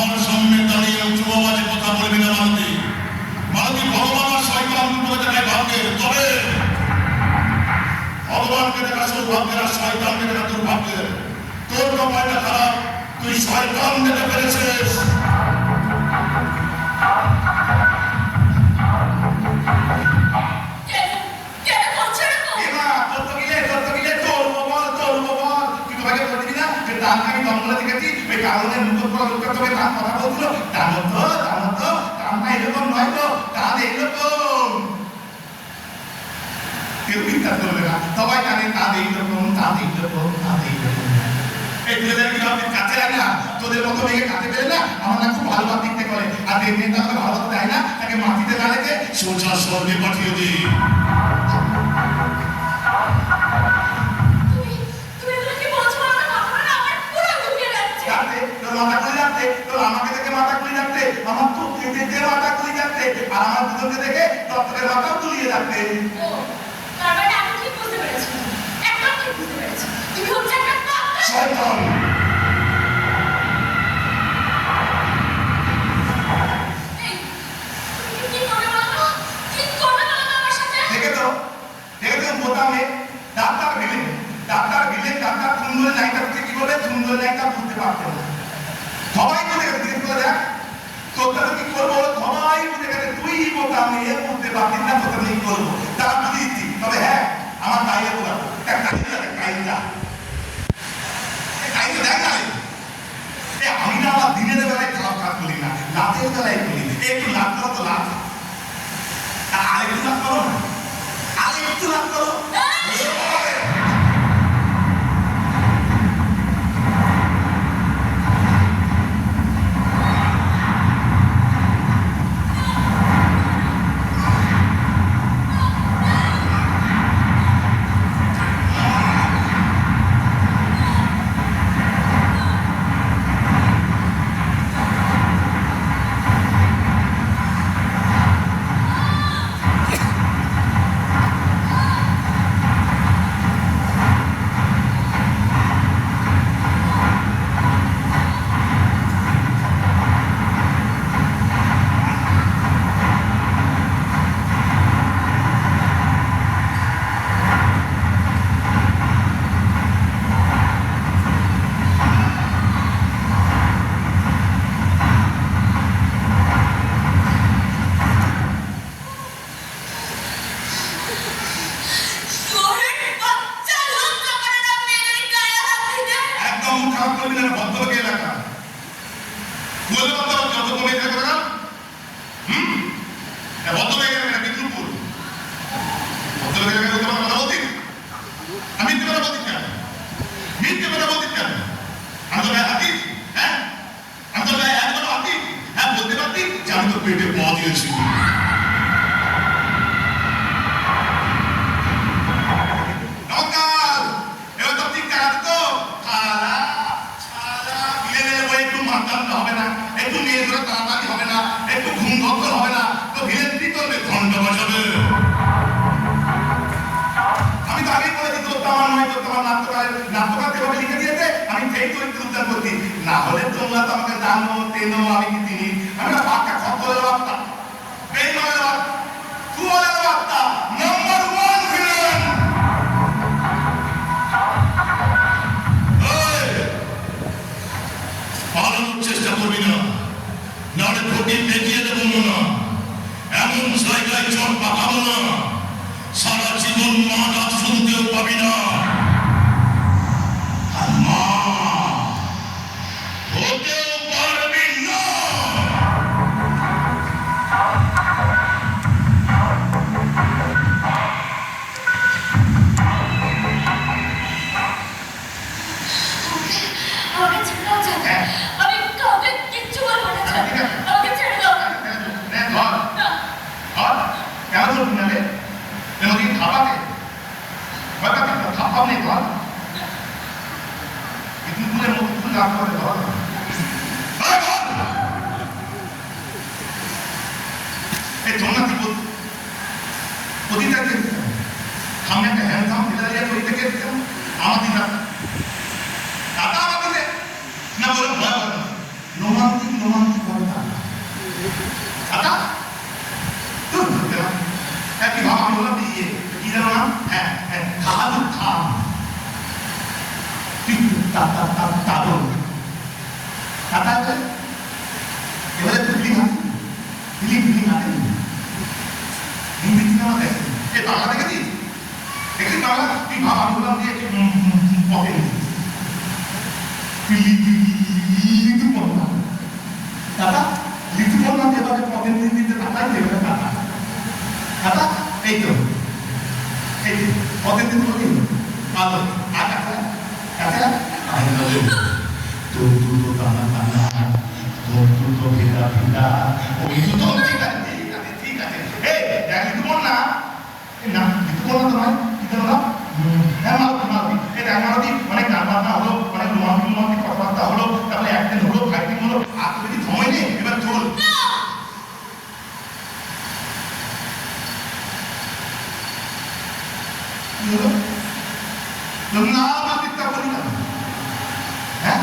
আমার সামনে দাঁড়িয়ে উঁচু আওয়াজে কথা বলবি না মালতী। মালতী, ভগবান আর শয়তান দুটো জায়গায় ভাগ্যের, তবে ভগবানকে দেখা তোর ভাগ্যের আর শয়তানকে দেখা তোর ভাগ্যের। তোর কপালটা খারাপ, তুই শয়তান দেখে ফেলেছিস। কারণে মুখ তোকে তার কথা বলছিল, জানো তো কামটা এরকম নয় তো, কাজ এইরকম। কেউ বিশ্বাস করবে না, সবাই জানে কাজ এইরকম। এই তুলে কি আপনি কাছে রাখে না? তোদের মতো মেয়েকে কাছে পেলে না আমার না খুব ভালো দেখতে করে। আর এই মেয়েটা আমাকে ভালো দেয় না, তাকে মাটিতে না রেখে সোজা স্বর্গে পাঠিয়ে দিই। আমাকে দেখে মাথা খুলে যাচ্ছে, আমার তো কেটে মাথা খুলে যাচ্ছে, আর আমার দুজনকে দেখে ডক্টরের মাথাও তুলিয়ে যাচ্ছে। দেখে তো বোতামে ডাক্তার ভিলেন ডাক্তার সুন্দর লাইনটা কি বলে, সুন্দর লাইনটা বুঝতে পারতেন না। সবাই তো দেখে জিজ্ঞেস করে দেখ তোরটা কি করবো, সবাই বুঝে গেছে তুই বোতামে বুঝতে পারতিস না, তোকে কি করবো তারা বুঝে দিচ্ছি। তবে হ্যাঁ, আমার গায়ে বলাবো কাইটা দেখ না, আমি না আমার দিনের বেলায় খারাপ কাজ করি না, রাতের বেলায় করি। একটু লাভ করো তো লাভ, আরেকটু লাভ করো না, আরেকটু লাভ করো। পেটে পা দিয়েছি। হবে না, একটু নিয়ে ধরে তাড়াতাড়ি হবে না, একটু ঘুম ধরতে হবে না, তো ভিলেন কি করবে? ঘন্টা বাজাবে। আমি তো আগেই বলেছি তোর আমার নয়, তোর আমার নাট্যকার যেভাবে লিখে দিয়েছে আমি সেই চরিত্র উদ্ধার করছি। না হলে তোমরা তো আমাকে জানো তেনো, আমি কি চিনি? আমি না পাক্কা খপ্পরের বার্তা, বেইমানের বার্তা, চুয়ারের বার্তা, নাম্বার 1 ভিলেন। পালানোর চেষ্টা করবি না, নাহলে প্রদীপ দেখিয়ে দেবো না। এমন জায়গায় চট পাকাবো না, সারা জীবন মা ডাক শুনতেও পাবি না। আর মা হতেও পারবি না। রোমান্টিক রোমান্টিক ভাবে তাকায়। দাদা তুই বুঝতে না কি ভাব আমি বললাম ইয়ে কি জানো না হ্যাঁ হ্যাঁ খাদু খাম তুই দাদন দাদা এবারে ফিলিং আছে ফিলিং আছে হিন্দি সিনেমা দেখে এ বাংলা দেখেছিস দেখেছিস বাংলা তুই ভাব আমি বললাম যে পথে লিটু পড়লাম দাদা লিটু পড়লাম এবারে পথে দিতে দাদাই দেবে দাদা দাদা এই তো পথে দিতে বলি ভালো আর কাছে কাছে আমি বলি তো দাদা দাদা তো ভিড়া ভিড়া ওই তো ঠিক আছে এই দেখ লিটু পড় না না লিটু পড় না তোমায় কি জানো না হ্যাঁ মালতি এই দেখ মালতি অনেক গান বাজনা হলো অনেক রোমান্টিক কথাবার্তা হলো তারপরে একদিন হলো ফাইটিং হলো আর তো বেশি সময় নেই এবার চল কি হলো না আমার চিন্তা করি না হ্যাঁ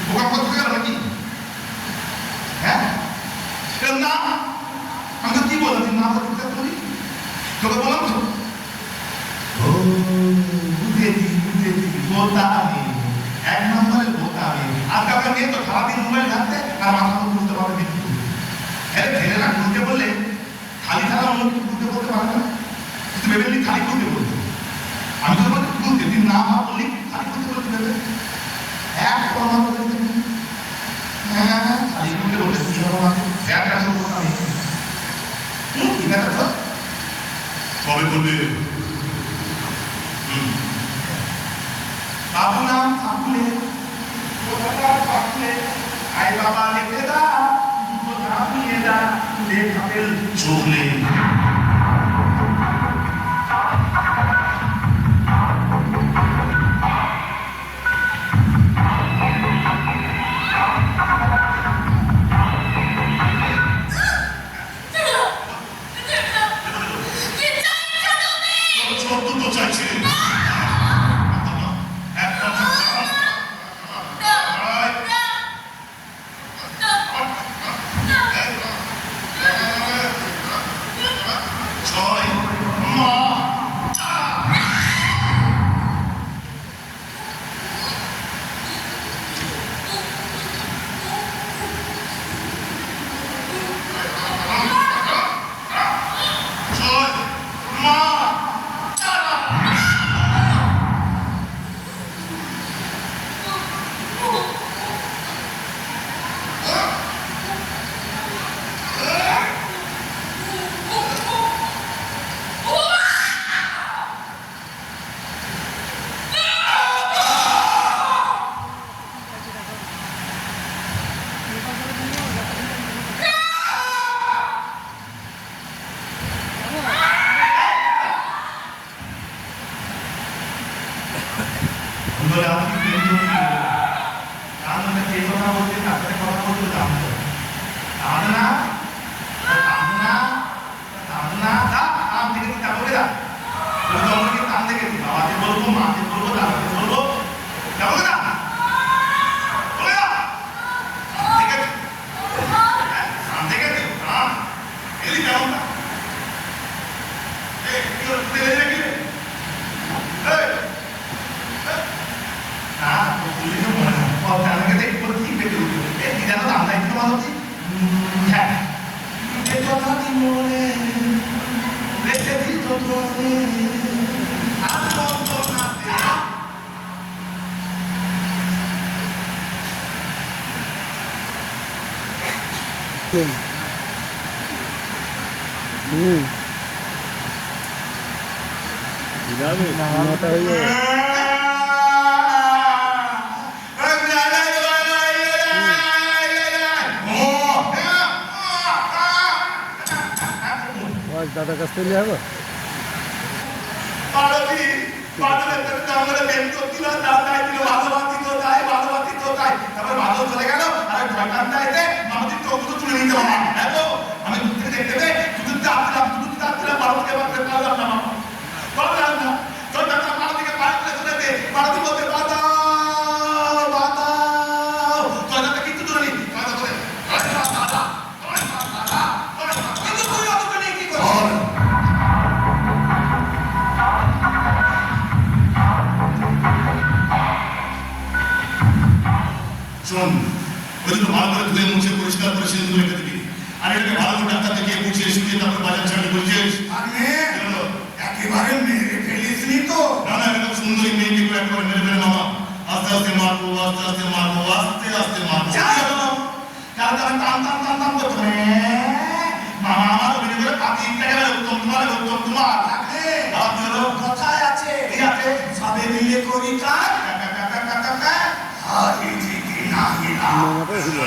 বোকা কথা গেল নাকি হ্যাঁ না আমি তো কি বললাম না আমার চিন্তা করি তোকে বললাম তো বুঝেছি বোতামি এক নম্বরের বোতামি আজকালকার মেয়ে তো সারাদিন মোবাইল ঘাটতে আর মাথা মতো বুঝতে পারবে বিক্রি ছেলেরা ঘুরতে বললে খালি ছাড়া অন্য কিছু ঘুরতে বলতে পারে না কিন্তু ভেবে খালি ঘুরতে বলতে আমি তো বলছি ঘুরতে তুই না ভাব বললি খালি ঘুরতে বলতে ভেবে এক কথা বলতে হ্যাঁ খালি ঘুরতে বলতে কি হবে আমাকে একটা শুরু করতাম কি ব্যাপার তো কবে করবে बाबू नाम सामने आई बाबा लिखे दा तुझको नाम लिए दा ले कपिल চোখলে ছোট তো চাইছে দাদার কাছ থেকে যাবো চলে গেল আর তুলে নিতে হবে আমি দূর থেকে দেখতে পেয়ে শোন, ওই জন্য ভালো করে ধুয়ে মুছে পরিষ্কার করে সিঁদুর রেখে দিবি। আর এটাকে ভালো করে ডাক্তার দেখিয়ে বুঝিয়ে শুকিয়ে তারপর বাজার ছাড়ি বুঝছিস? মানে একেবারে মেরে ফেলিসনি তো? না না, এরকম সুন্দরী মেয়েকে করে একবার মেরে ফেলে মামা। আস্তে আস্তে মারবো, আস্তে আস্তে মারবো, আস্তে আস্তে মারবো। কারণ আমি টান টান টান টান করতে মামা আমার অভিনয় করে পাতি কেটে উত্তম তোমার লাগলে কথায় আছে সবে মিলে করি কাজ হারি জিতি না হিলা মামাটা ছিল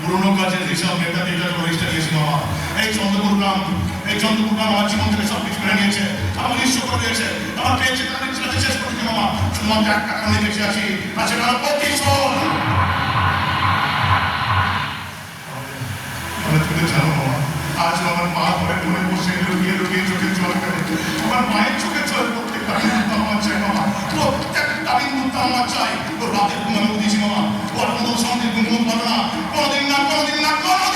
পুরোনো কাজের হিসাব মেটাতে এটা রেজিস্টার দিয়েছি মামা। এই চন্দ্রপুরগ্রাম আমার জীবন থেকে সব কিছু কেড়ে নিয়েছে, আমার নিঃস্ব করে দিয়েছে, আমার পেয়েছে তার কাছে শেষ করতে মামা। শুধুমাত্র একটা কারণে বেঁচে আছি, আর সেটা হলো প্রতিশোধ। তুমি জানো মামা, আজ আমার মা ঘরে মনে বসে লুকিয়ে লুকিয়ে চোখের জল ফেলে। আমার মায়ের চোখের জল প্রত্যেকটা বিন্দু আমার চাই মামা, প্রত্যেকটা বিন্দু আমার চাই। ও রাতের ঘুম আমি দিয়েছি মামা, ও আর কোনো শান্তির ঘুম পাবে না, কোনোদিন না কোনোদিন না কোনো